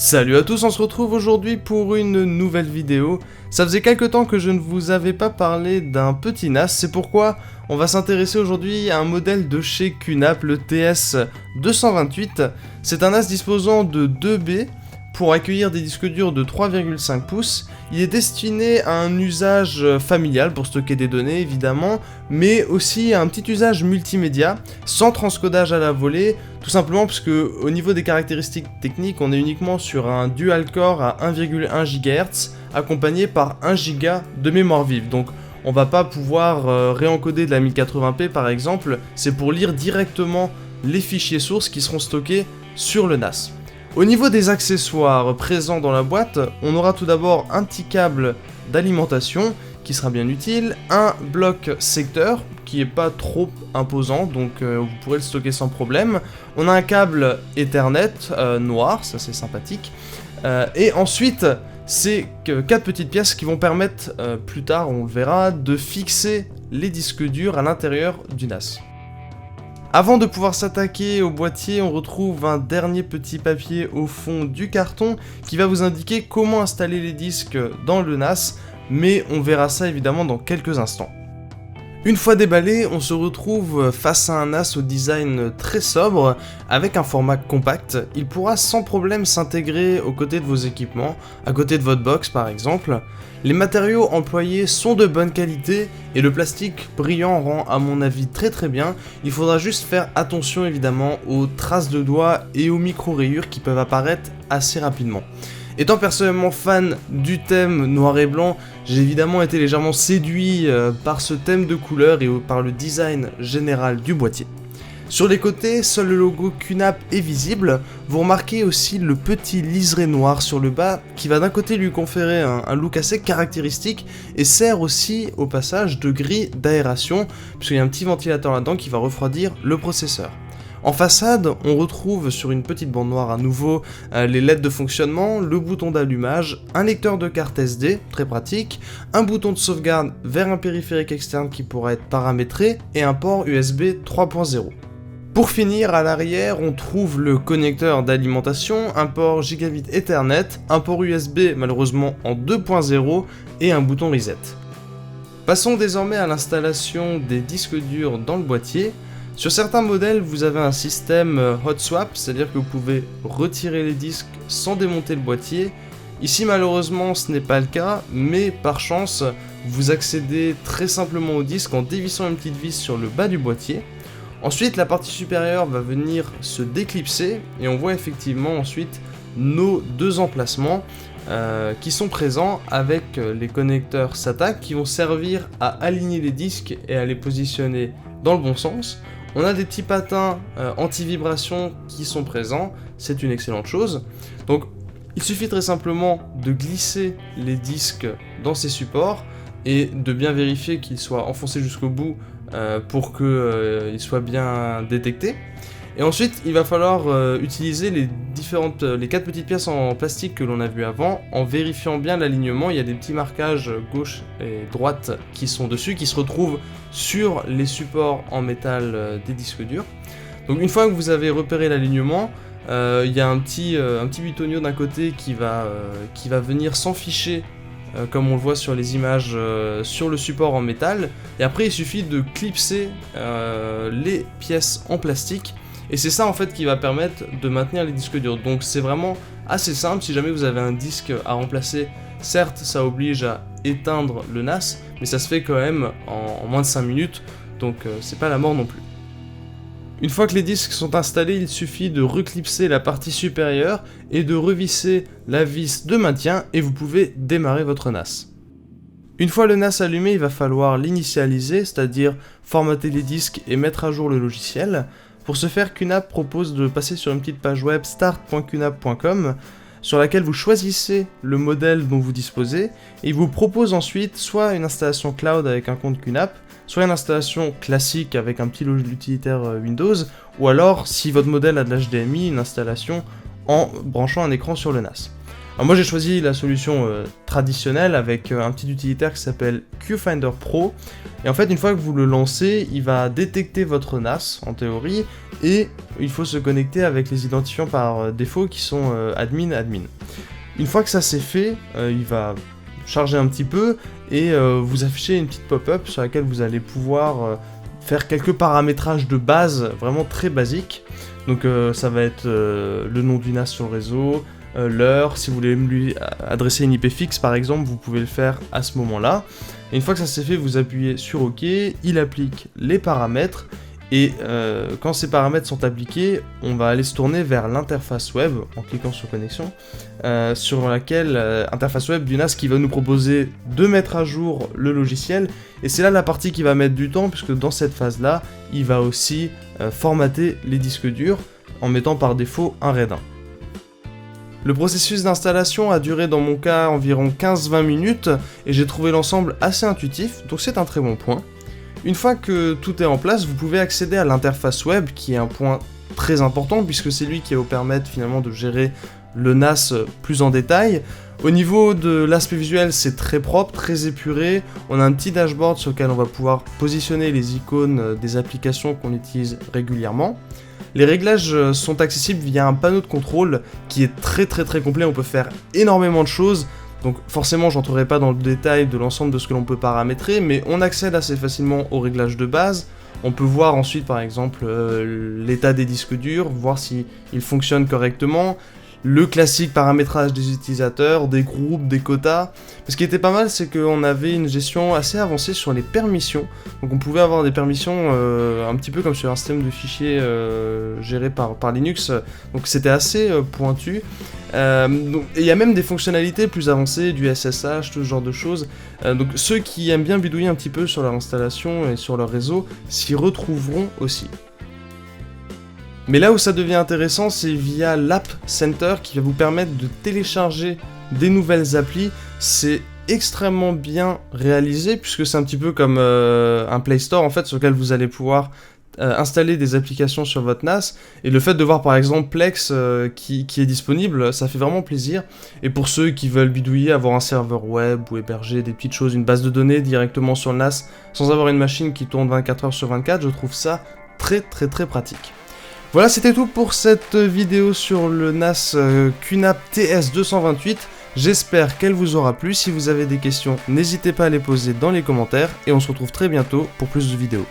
Salut à tous, on se retrouve aujourd'hui pour une nouvelle vidéo. Ça faisait quelques temps que je ne vous avais pas parlé d'un petit NAS, c'est pourquoi on va s'intéresser aujourd'hui à un modèle de chez QNAP, le TS228. C'est un NAS disposant de 2 B pour accueillir des disques durs de 3,5 pouces. Il est destiné à un usage familial pour stocker des données évidemment, mais aussi à un petit usage multimédia, sans transcodage à la volée, tout simplement parce que au niveau des caractéristiques techniques, on est uniquement sur un dual core à 1,1 GHz, accompagné par 1 Go de mémoire vive. Donc on va pas pouvoir réencoder de la 1080p par exemple, c'est pour lire directement les fichiers sources qui seront stockés sur le NAS. Au niveau des accessoires présents dans la boîte, on aura tout d'abord un petit câble d'alimentation qui sera bien utile, un bloc secteur qui est pas trop imposant, donc vous pourrez le stocker sans problème. On a un câble Ethernet noir, ça c'est sympathique. Et ensuite, c'est 4 petites pièces qui vont permettre, plus tard on le verra, de fixer les disques durs à l'intérieur du NAS. Avant de pouvoir s'attaquer au boîtier, on retrouve un dernier petit papier au fond du carton qui va vous indiquer comment installer les disques dans le NAS, mais on verra ça évidemment dans quelques instants. Une fois déballé, on se retrouve face à un NAS au design très sobre, avec un format compact. Il pourra sans problème s'intégrer aux côtés de vos équipements, à côté de votre box par exemple. Les matériaux employés sont de bonne qualité et le plastique brillant rend à mon avis très bien. Il faudra juste faire attention évidemment aux traces de doigts et aux micro-rayures qui peuvent apparaître assez rapidement. Étant personnellement fan du thème noir et blanc, j'ai évidemment été légèrement séduit par ce thème de couleur et par le design général du boîtier. Sur les côtés, seul le logo QNAP est visible. Vous remarquez aussi le petit liseré noir sur le bas qui va d'un côté lui conférer un look assez caractéristique et sert aussi au passage de grille d'aération puisqu'il y a un petit ventilateur là-dedans qui va refroidir le processeur. En façade, on retrouve sur une petite bande noire à nouveau les LED de fonctionnement, le bouton d'allumage, un lecteur de carte SD, très pratique, un bouton de sauvegarde vers un périphérique externe qui pourra être paramétré et un port USB 3.0. Pour finir, à l'arrière, on trouve le connecteur d'alimentation, un port Gigabit Ethernet, un port USB malheureusement en 2.0 et un bouton reset. Passons désormais à l'installation des disques durs dans le boîtier. Sur certains modèles, vous avez un système hot swap, c'est-à-dire que vous pouvez retirer les disques sans démonter le boîtier. Ici, malheureusement, ce n'est pas le cas, mais par chance, vous accédez très simplement au disque en dévissant une petite vis sur le bas du boîtier. Ensuite, la partie supérieure va venir se déclipser et on voit effectivement ensuite nos deux emplacements qui sont présents avec les connecteurs SATA qui vont servir à aligner les disques et à les positionner dans le bon sens. On a des petits patins anti-vibration qui sont présents, c'est une excellente chose. Donc il suffit très simplement de glisser les disques dans ces supports et de bien vérifier qu'ils soient enfoncés jusqu'au bout pour qu'ils soient bien détectés. Et ensuite, il va falloir utiliser les 4 petites pièces en plastique que l'on a vu avant, en vérifiant bien l'alignement. Il y a des petits marquages gauche et droite qui sont dessus, qui se retrouvent sur les supports en métal des disques durs. Donc une fois que vous avez repéré l'alignement, il y a un petit butonio d'un côté qui va venir s'enficher comme on le voit sur les images sur le support en métal. Et après, il suffit de clipser les pièces en plastique. Et c'est ça en fait qui va permettre de maintenir les disques durs. Donc c'est vraiment assez simple. Si jamais vous avez un disque à remplacer, certes ça oblige à éteindre le NAS, mais ça se fait quand même en moins de 5 minutes, donc c'est pas la mort non plus. Une fois que les disques sont installés, il suffit de reclipser la partie supérieure et de revisser la vis de maintien et vous pouvez démarrer votre NAS. Une fois le NAS allumé, il va falloir l'initialiser, c'est-à-dire formater les disques et mettre à jour le logiciel. Pour ce faire, QNAP propose de passer sur une petite page web start.qnap.com sur laquelle vous choisissez le modèle dont vous disposez et il vous propose ensuite soit une installation cloud avec un compte QNAP, soit une installation classique avec un petit utilitaire Windows, ou alors, si votre modèle a de l'HDMI, une installation en branchant un écran sur le NAS. Alors moi j'ai choisi la solution traditionnelle avec un petit utilitaire qui s'appelle QFinder Pro. Et en fait une fois que vous le lancez, il va détecter votre NAS en théorie et il faut se connecter avec les identifiants par défaut qui sont admin. Une fois que ça c'est fait, il va charger un petit peu et vous afficher une petite pop-up sur laquelle vous allez pouvoir faire quelques paramétrages de base vraiment très basiques. Donc ça va être le nom du NAS sur le réseau, l'heure, si vous voulez lui adresser une IP fixe par exemple, vous pouvez le faire à ce moment-là. Et une fois que ça c'est fait, vous appuyez sur OK, il applique les paramètres, et quand ces paramètres sont appliqués, on va aller se tourner vers l'interface web, en cliquant sur connexion, sur laquelle, interface web du NAS qui va nous proposer de mettre à jour le logiciel, et c'est là la partie qui va mettre du temps, puisque dans cette phase-là, il va aussi formater les disques durs, en mettant par défaut un RAID 1. Le processus d'installation a duré dans mon cas environ 15-20 minutes et j'ai trouvé l'ensemble assez intuitif, donc c'est un très bon point. Une fois que tout est en place, vous pouvez accéder à l'interface web qui est un point très important puisque c'est lui qui va vous permettre finalement de gérer le NAS plus en détail. Au niveau de l'aspect visuel, c'est très propre, très épuré. On a un petit dashboard sur lequel on va pouvoir positionner les icônes des applications qu'on utilise régulièrement. Les réglages sont accessibles via un panneau de contrôle qui est très complet, on peut faire énormément de choses, donc forcément j'entrerai pas dans le détail de l'ensemble de ce que l'on peut paramétrer, mais on accède assez facilement aux réglages de base. On peut voir ensuite par exemple l'état des disques durs, voir s'ils fonctionnent correctement, le classique paramétrage des utilisateurs, des groupes, des quotas. Ce qui était pas mal, c'est qu'on avait une gestion assez avancée sur les permissions. Donc on pouvait avoir des permissions un petit peu comme sur un système de fichiers géré par Linux. Donc c'était assez pointu. Et il y a même des fonctionnalités plus avancées, du SSH, tout ce genre de choses. Donc ceux qui aiment bien bidouiller un petit peu sur leur installation et sur leur réseau s'y retrouveront aussi. Mais là où ça devient intéressant, c'est via l'App Center qui va vous permettre de télécharger des nouvelles applis. C'est extrêmement bien réalisé puisque c'est un petit peu comme un Play Store en fait sur lequel vous allez pouvoir installer des applications sur votre NAS, et le fait de voir par exemple Plex qui est disponible, ça fait vraiment plaisir. Et pour ceux qui veulent bidouiller, avoir un serveur web ou héberger des petites choses, une base de données directement sur le NAS sans avoir une machine qui tourne 24 heures sur 24, je trouve ça très pratique. Voilà, c'était tout pour cette vidéo sur le NAS QNAP TS228. J'espère qu'elle vous aura plu. Si vous avez des questions, n'hésitez pas à les poser dans les commentaires et on se retrouve très bientôt pour plus de vidéos.